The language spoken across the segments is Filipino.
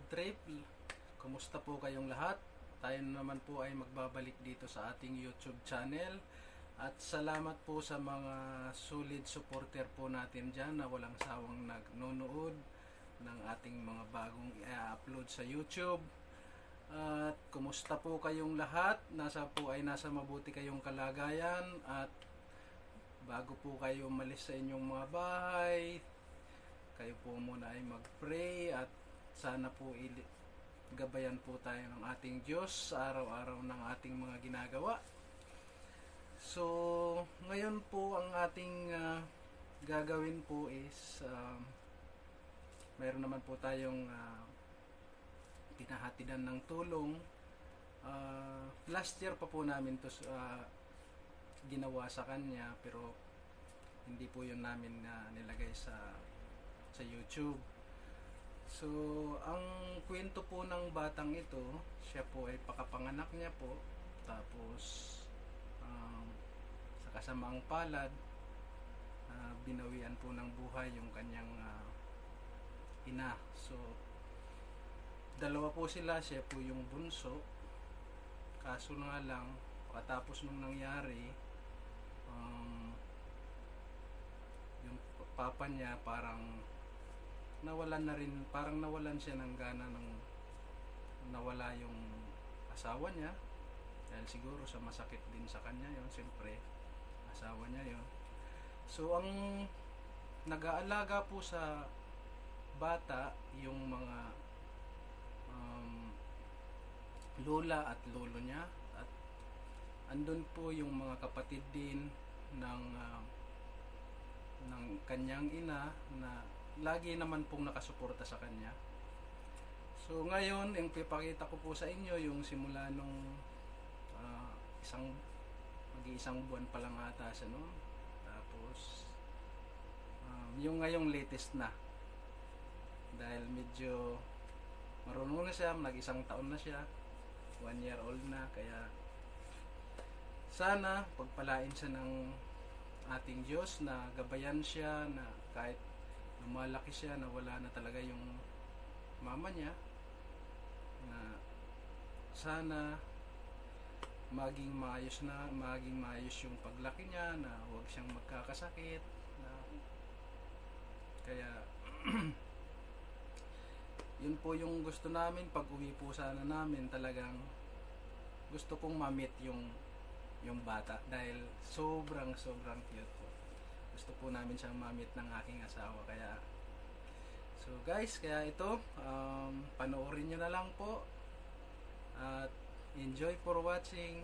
Trip. Kumusta po kayong lahat? Tayo naman po ay magbabalik dito sa ating YouTube channel. At salamat po sa mga solid supporter po natin dyan na walang sawang nagnonood ng ating mga bagong i-upload sa YouTube. At kumusta po kayong lahat? Nasa mabuti kayong kalagayan. At bago po kayo umalis sa inyong mga bahay, kayo po muna ay mag-pray at sana po gabayan po tayo ng ating Diyos sa araw-araw ng ating mga ginagawa. So, ngayon po ang ating gagawin po is mayroon naman po tayong pinahatidan ng tulong. Last year pa po namin to ginawa sa kanya, pero hindi po yun namin nilagay sa YouTube. So, ang kwento po ng batang ito, siya po ay pakapanganak niya po. Tapos, sa kasamaang palad, binawian po ng buhay yung kanyang ina. So, dalawa po sila, siya po yung bunso. Kaso nga lang, pagkatapos nung nangyari, yung papa niya parang nawalan siya ng gana nung nawala yung asawa niya, dahil siguro sa masakit din sa kanya yon, siyempre asawa niya yon. So ang nag-aalaga po sa bata yung mga lola at lolo niya, at andun po yung mga kapatid din ng kanyang ina na lagi naman pong nakasuporta sa kanya. So ngayon, yung pipakita ko po sa inyo yung simula nung uh, isang mag-iisang buwan pa lang ata siya noon. Tapos yung ngayong latest na, dahil medyo marunong na siya, nag-isang taon na siya, 1 year old na, kaya sana pagpalain siya ng ating Diyos na gabayan siya, na kahit lumalaki siya na wala na talaga yung mama niya, na sana maging maayos yung paglaki niya, na huwag siyang magkakasakit, na kaya yun po yung gusto namin. Pag uwi po sana namin, talagang gusto kong ma-meet yung bata, dahil sobrang cute po. Gusto po namin siyang ma-meet ng aking asawa. Kaya so guys, kaya ito, panoorin nyo na lang po at enjoy for watching.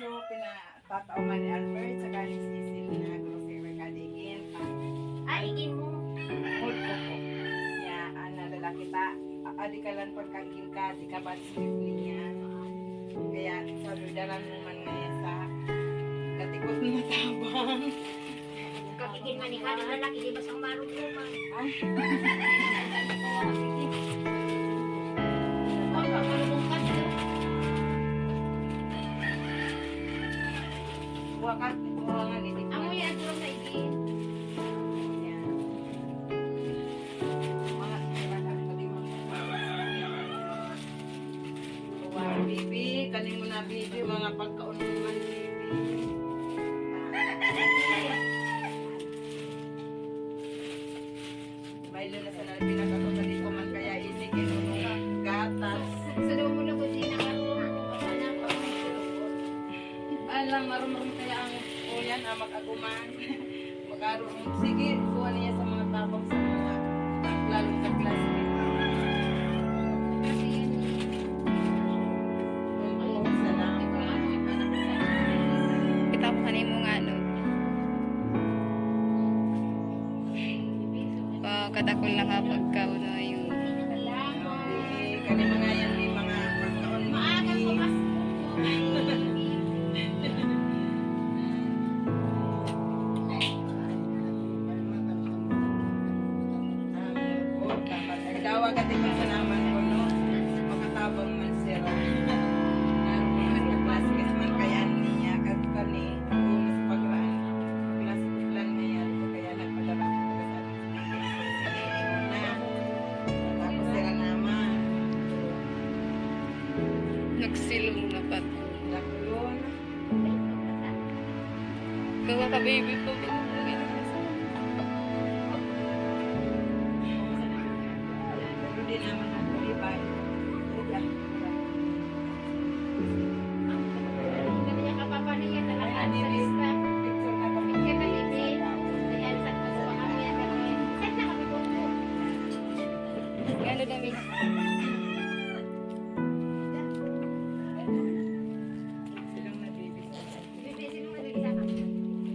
Aso, pinatataoman ni Albert, saka ni Cecil na grocery kadigin. Igin mo. Hold ko po. Ya, ana lalaki ta. Adi ka lang pagkagin ka, di ka ba simple niya. Kaya sabi dalan mo man ngayon sa katikot na matabang. Kakigin man ikaw, di lalaki, di basang marutuman. Ay, Huwag ka marunong ka dito. wakat, buwangan itik Amo yan, tulong na igin. Yan. Mga sinasabi ko di mo. Wow, bibi, kanin mo na bibi, mga pagkaunuman bibi. May lula sa nalang pinagkakabali ko man kaya ini kinunong gatas. Sudo mo na kusina ka mo. Sana pa may tulong. Alam, marum-marum kaya ang uyan, mag-aguman. Magkaroon, sige, kuha niya sa mga tabang sa mga lalong sa klase. Kasi yan. Salamat. Kita mo kanina mo nga, no? Katakol lang nga pagkauna yung... Kani mga yan, may mga pagkaon. Maagang pumas. Nagdawa ka din sa naman ko, no? Makatabang man sila. Nagklasses man kaya niya, kani, mas pagraan. Pagklasses lang niya, kaya nagpadala ko sa tapos sila naman. Nagsilong na pa. Nakulon. Gawa ka baby po. Hindi naman ako, diba? Hindi niya kapapaniyan na lahat sa lista. Picture na hindi. Ayan, sa kasuha kami yan kami. Set na kami po. Gano'n namin. Silang nabibig. Bibi, sino mag-isa ka?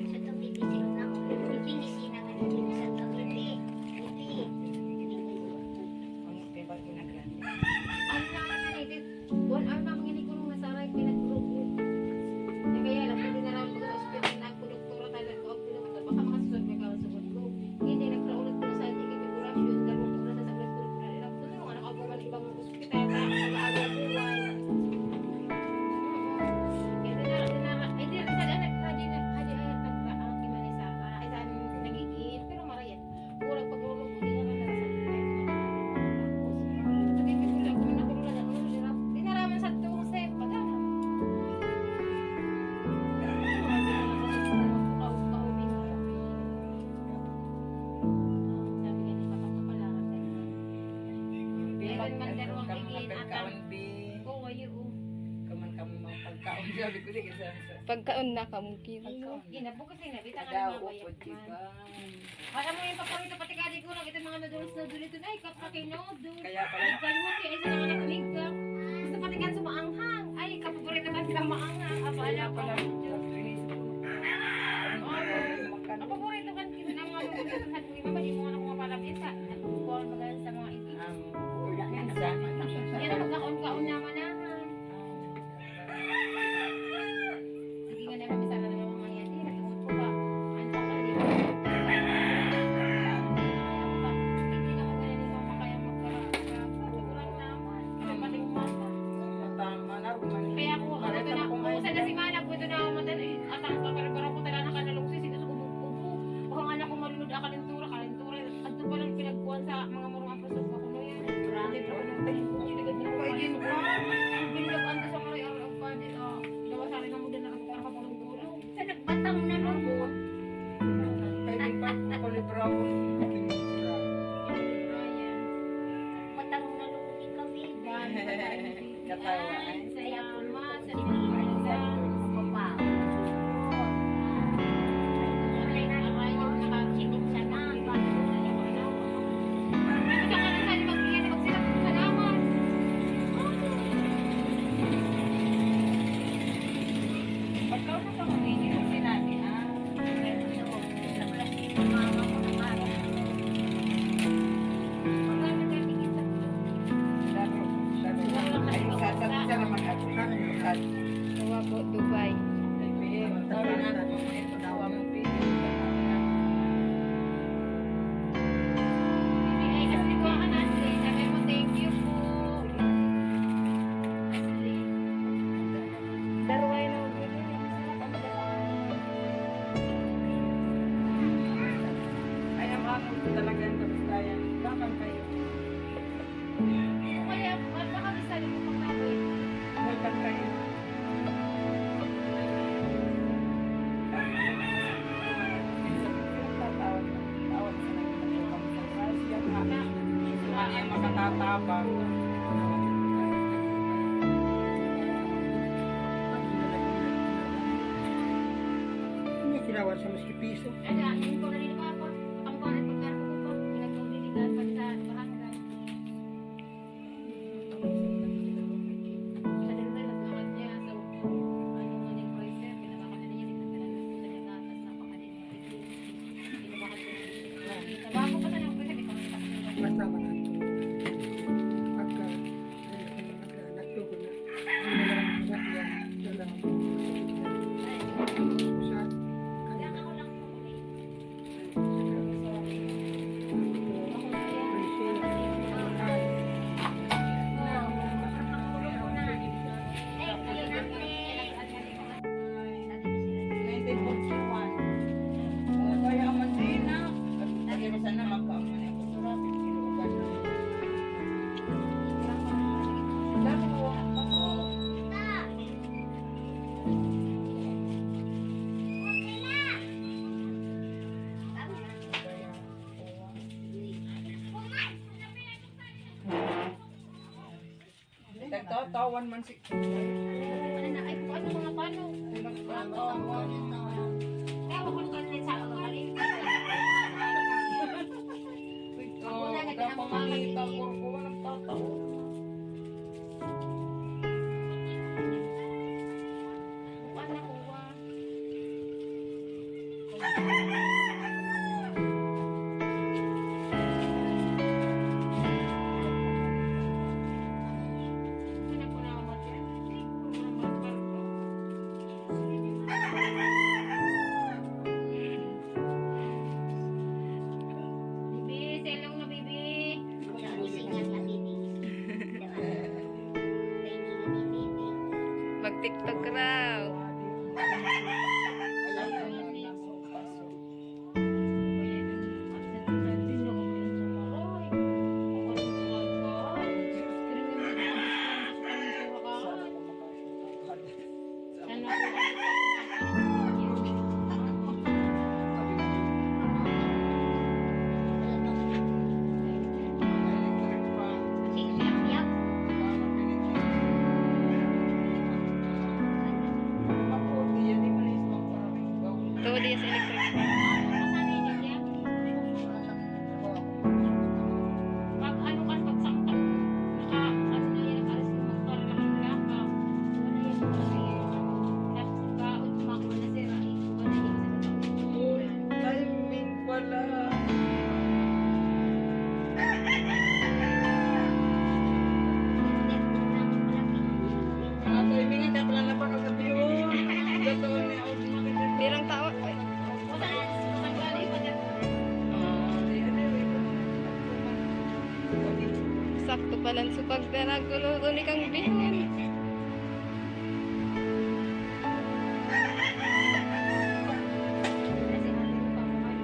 Sa itong bibi, sino na mo? Bibi, sino na bibi sa itong bibi. Bibi. Ang pibag ginagrande. Ang naman na natin, 1 hour na mga kulong nasaray, pinagulog yun. Kaya lang, hindi na lang mag-hospital na ako, doktora talaga ako, baka makasusunod may kawasugod ko. Hindi nagpaulat ko sa ating configuration, dalawang oras na sa ulit ko na ilang. Doon naman ako man ibang ospital na mag-aagal buwan. Kaya hindi na sa anak, hadi ayat nagpaang kimani Sara, ay saan nagigit, pero marayat. Kurang pagulog, hindi na lang nasa dinaraman sa tuwang sep, padala. Sabi nga ni Papa Kapalaran. Meron man dalawang igin at ang kuwayo. Kaman kami mga pagkaon. Sabi ko, sige, sa Pagkaon na ka mong kilo. Ginabukas na, bitangan daw ng po, mabayak man. diba? Alam mo yung paborito pati kadi ko lang ito mga noodles ito na kapakay noodles. Kaya pala, Kaluti ay sa mga nakaliga. Gusto pati kan sumaanghang. Ay, kapaborito man sa maanghang. Abala pa. Ang paborito kan kita ng mga noodles sa hadwi. Mabali mo na kung mapalabisa. Nagkukuha ang magalan sa mga iti. Yan ang magkakaon-kaon naman na. Sige nga naman, bisa na naman mga yan. Natunod ko ba? Ano ka ka dito? Hindi naman ganyan yung mama kaya magkakakulang naman. Ano pa rin mata? Kaya ako, ito na, kung saan na si Mana, kung ito na ako matan, at ang kakaragara ko tala na kanalungsi, sino sa ubo-ubo. Baka nga na kung malunod ang kalentura, at doon pa lang pinagkuhan sa mga murong apasok ko kuno yan. Hindi pa ako nang pinagod na ako. Binilog sa mga araw pa din, gawa sa rin ang muda na ako para kapulong-tulong. Sa nagbatang na lubot. Ayan. Batang na lubot ikaw, baby. Katawa. Sa yama, sa pinagkuhan, sa papa. talagang kapistayan. Bakang kayo. Kaya, baka bisa rin mo pang namin. Bakang kayo. Makatatabang. Hindi kinawan sa maski piso. Kaya, hindi ko narinig ako. Ang ko na pagkarko ko po. Pinagpabiligan pa sa barangay. Sa dito, naglakad niya. So, ano mo yung cruiser, pinabakad na niya. Pinagpabiligan sa kanyang gatas. Napakadin niya. Pinabakad ko na. Tabako pa sa ng cruiser. Ikaw na sa Basta man ang pagka nagtugod na. Hindi na lang sasakyan. Ito lang ang usap. Nagtatawan man si Ano na, ay, ano mga paano? nagtatawan. Kaya huwag ko din sa ako maliit. Oh, kapamangita ko walang tatawa. Bukan na kuha. Hindi ko na mawat yan. Hindi ko na magbarko. Bibi, selong na bibi. Mag-tiktok raw. Tuwa dia sa electric. Pag ano ka, pagsaktan, naka, ano na yan, alas mo, para nakikita ka. Wala yan, wala yan. Tapos kaon, mako na sira, eh. Wala yan sa kapatid. Uy, timing pala. Timing nga pala na pagkagabi yun. Gatoon niya ako maganda. Birang tao. Ay, Wala yan, sumagkali, pag- sakto palang supag na naguluto ni kang bihon. kasi ano yung pamukay.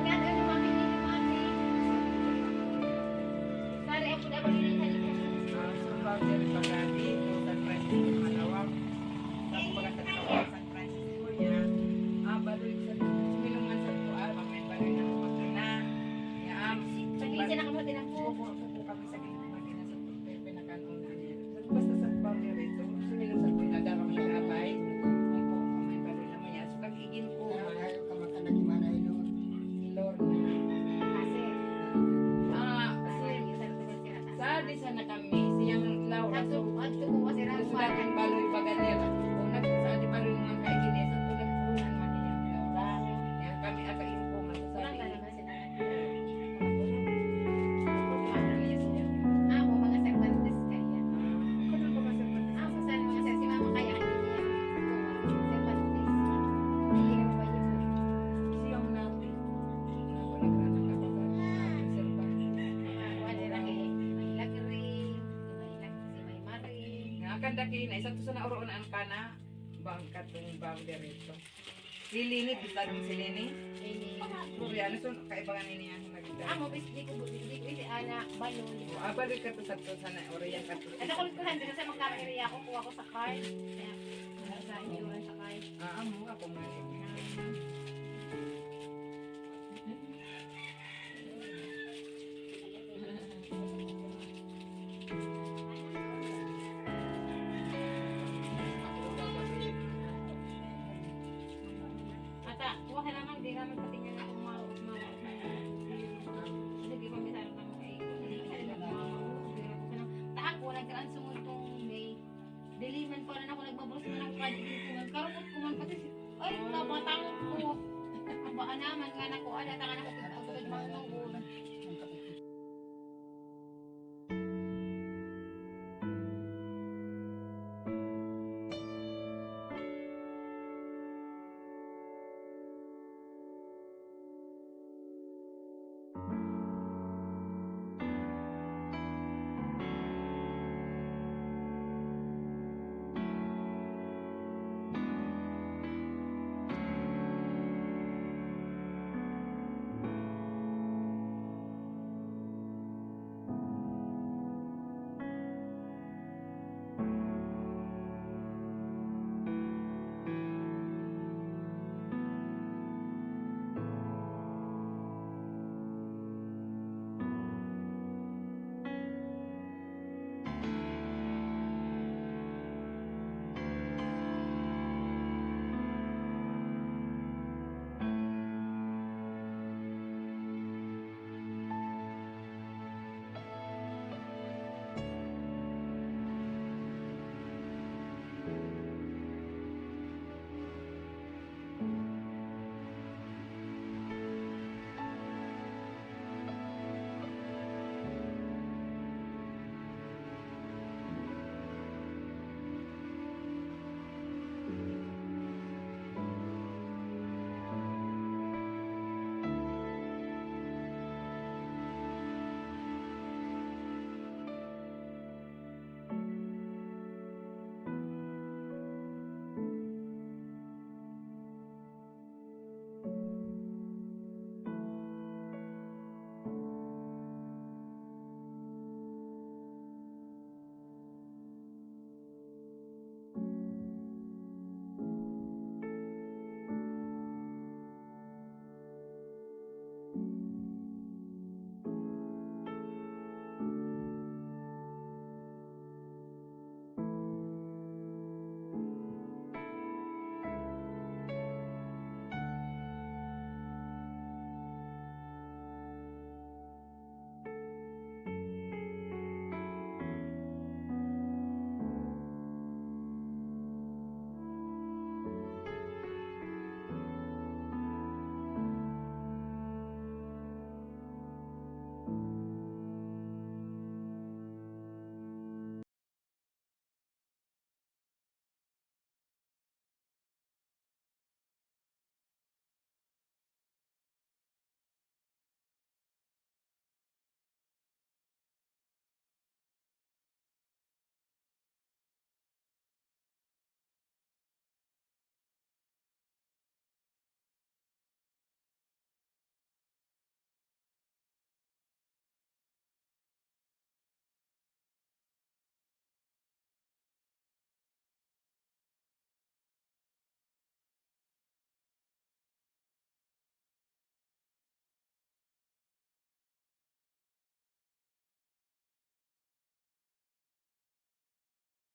Yan, ano, mami, ni mami. Sari, ako na, ako din, halika. Paglisin ako natin ako. Kasi, Sadi sana kami, siyang Laura. satu, aduh, kasi raw, Sudakan baloy paganira. Unag sa di baloy mga kaiginis at tulad tunan man niyang Laura. Yan kami aga info man sa kurang sabi. talaga sila. Ah, Ako, mga Cervantes kaya. kano ba sa Ako, saan mga sir, si mama kaya, hindi niya. Cervantes. Hindi kami ba yun? siyang natin. Nakulag na nakabagal. Serban. Wala lagi. Lagi rin. kanda kina isa to sa nauroon ang kana bang katong bang diretso. Lilini kita dum si Lini. Koreano so kaibangan ini ang nagda. Amo bis di ko isi ana balon. Abalik ka to sa to sa Oriyan ka to. Ano ko lang kasi magkakiri ako kuha ko sa card. Kaya sa insurance sa card. Amo ako man.